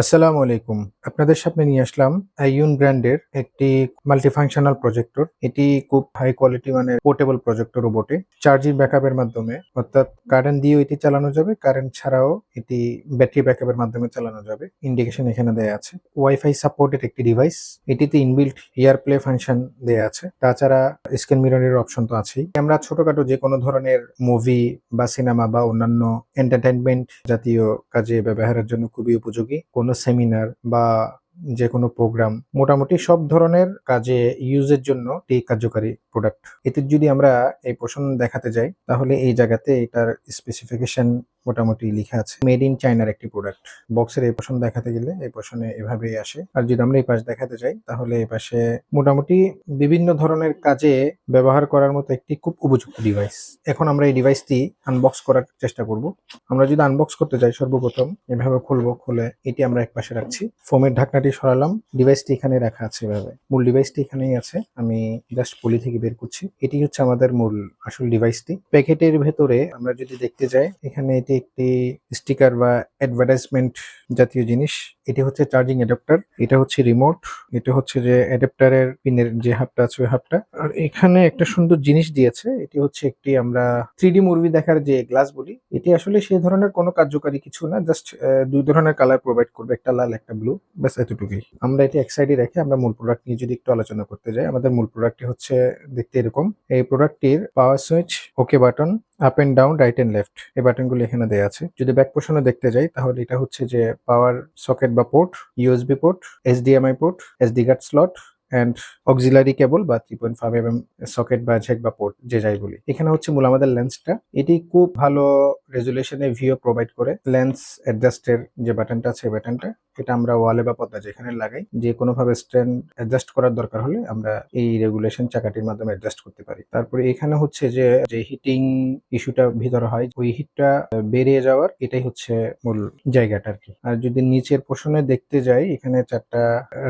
আসসালামু আলাইকুম। আপনাদের সামনে নিয়ে আসলাম আইয়ুন ব্র্যান্ডের একটি মাল্টিফাংশনাল প্রজেক্টর। এটি খুব হাই কোয়ালিটি মানের পোর্টেবল প্রজেক্টরও বটে। চার্জিং ব্যাকআপের মাধ্যমে অর্থাৎ কারেন্ট দিয়েও এটি চালানো যাবে, কারেন্ট ছাড়াও এটি ব্যাটারি ব্যাকআপের মাধ্যমে চালানো যাবে। ইন্ডিকেশন এখানে দেয়া আছে। ওয়াইফাই সাপোর্টেড একটি ডিভাইস। এটিতে ইনবিল্ট এয়ারপ্লে ফাংশন দেয়া আছে। তাছাড়া স্ক্রিন মিররের অপশন তো আছেই। আমরা ছোটখাটো যে কোনো ধরনের মুভি বা সিনেমা বা অন্যান্য এন্টারটেইনমেন্ট জাতীয় কাজে ব্যবহারের জন্য খুবই উপযোগী। কোনো সেমিনার বা যে কোনো প্রোগ্রাম মোটামুটি সব ধরনের কাজে ইউজের জন্য এই কার্যকারী প্রোডাক্ট। এতে যদি আমরা এই পোর্শন দেখাতে যাই তাহলে এই জায়গাতে এটার স্পেসিফিকেশন মোটামুটি লেখা আছে। মেড ইন চায়নার একটি প্রোডাক্ট। বক্সের এই পোর্শন দেখাতে গেলে এই পোর্শনে এভাবেই আসে। আর যদি আমরা এই পাশ দেখাতে যাই তাহলে এই পাশে মোটামুটি বিভিন্ন ধরনের কাজে ব্যবহার করার মতো একটি খুব উপযুক্ত ডিভাইস। এখন আমরা এই ডিভাইসটি আনবক্স করার চেষ্টা করব। আমরা যদি আনবক্স করতে যাই সর্বপ্রথম এভাবে খুলবো, খুলে এটি আমরা একপাশে রাখছি। ফোমের ঢাকনাটি সরালাম, ডিভাইসটি এখানে রাখা আছে এভাবে। মূল ডিভাইসটি এখানেই আছে, আমি জাস্ট পলি থেকে বের করছি। এটি হচ্ছে আমাদের মূল আসল ডিভাইসটি। প্যাকেটের ভেতরে আমরা যদি দেখতে যাই এখানে এটি একটি স্টিকার বা অ্যাডভার্টাইজমেন্ট জাতীয় জিনিস। এটি হচ্ছে চার্জিং অ্যাডাপ্টার, এটা হচ্ছে রিমোট, এটা হচ্ছে যে অ্যাডাপ্টারের পিনের যে হাবটা আছে ওই হাবটা। আর এখানে একটা সুন্দর জিনিস দিয়েছে, এটি হচ্ছে একটি আমরা 3D মুভি দেখার যে গ্লাস বলি, এটি আসলে সেই ধরনের কোনো কার্যকারী কিছু না, জাস্ট দুই ধরনের কালার প্রোভাইড করবে, একটা লাল একটা ব্লু, ব্যাস এতটুকুই। আমরা এটি এক সাইডে রেখে আমরা মূল প্রোডাক্ট নিয়ে যদি একটু আলোচনা করতে যাই, আমাদের মূল প্রোডাক্টটি হচ্ছে দেখতে এরকম। এই প্রোডাক্টটির power switch, okay button, up and down, right and left, এই বাটনগুলো এখানে দেওয়া আছে। যদি ব্যাক পোর্শনে দেখতে যাই তাহলে এটা হচ্ছে যে পাওয়ার সকেট বা port, USB port, HDMI port, SD card slot and auxiliary cable বা 3.5 mm সকেট বা জ্যাক বা পোর্ট যে যাই বলি। এখানে হচ্ছে মূল আমাদের লেন্সটা, এটি খুব ভালো রেজুলেশনে ভিও প্রোভাইড করে। লেন্স অ্যাডজাস্টের যে বাটনটা আছে বাটনটা, এটা আমরা ওয়ালে বা পর্দা যেখানে লাগাই যে কোনো ভাবে স্ট্যান্ড অ্যাডজাস্ট করার দরকার হলে আমরা এই রেগুলেশন চাকাটির মাধ্যমে অ্যাডজাস্ট করতে পারি। তারপরে এখানে হচ্ছে যে যে হিটিং ইস্যুটা ভিতরে হয় ওই হিটটা বেরিয়ে যাওয়ার এটাই হচ্ছে মূল জায়গাটা আর কি। আর যদি নিচের পোর্শনে দেখতে যাই এখানে 4টা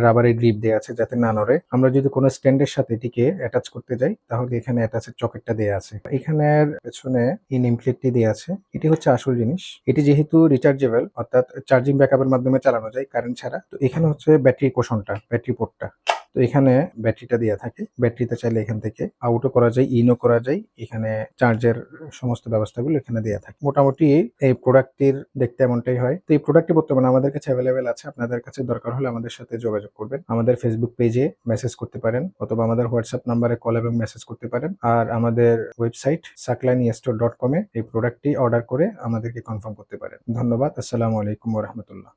রাবারের গ্রিপ দেওয়া আছে যাতে না নড়ে। আমরা যদি কোনো স্ট্যান্ডের সাথে এটিকে অ্যাটাচ করতে যাই তাহলে এখানে অ্যাটাচের চকেটটা দেওয়া আছে। এখানের পেছনে এই নেম প্লেটটি দেওয়া আছে, এটি হচ্ছে আসল জিনিস। এটি যেহেতু রিচার্জেবল অর্থাৎ চার্জিং ব্যাকআপের মাধ্যমে চালানো যায় কারেন্ট ছাড়া, তো এখানে হচ্ছে ব্যাটারি পোর্শনটা, ব্যাটারি পোর্টটা, তো এখানে ব্যাটারিটা দেওয়া থাকে। ব্যাটারিতে চাইলে এখান থেকে আউটও করা যায়, ইনও করা যায়। এখানে চার্জের সমস্ত ব্যবস্থাগুলো এখানে দেওয়া থাকে। মোটামুটি এই প্রোডাক্টটির দেখতে এমনটাই হয়। তো এই প্রোডাক্টটি বর্তমানে আমাদের কাছে অ্যাভেলেবেল আছে, আপনাদের কাছে দরকার হলে আমাদের সাথে যোগাযোগ করবেন। আমাদের ফেসবুক পেজে মেসেজ করতে পারেন অথবা আমাদের হোয়াটসঅ্যাপ নাম্বারে কল এবং মেসেজ করতে পারেন। আর আমাদের ওয়েবসাইট saklanistore.com এই প্রোডাক্টটি অর্ডার করে আমাদেরকে কনফার্ম করতে পারেন। ধন্যবাদ। আসসালামু আলাইকুম ওয়া রাহমাতুল্লাহ।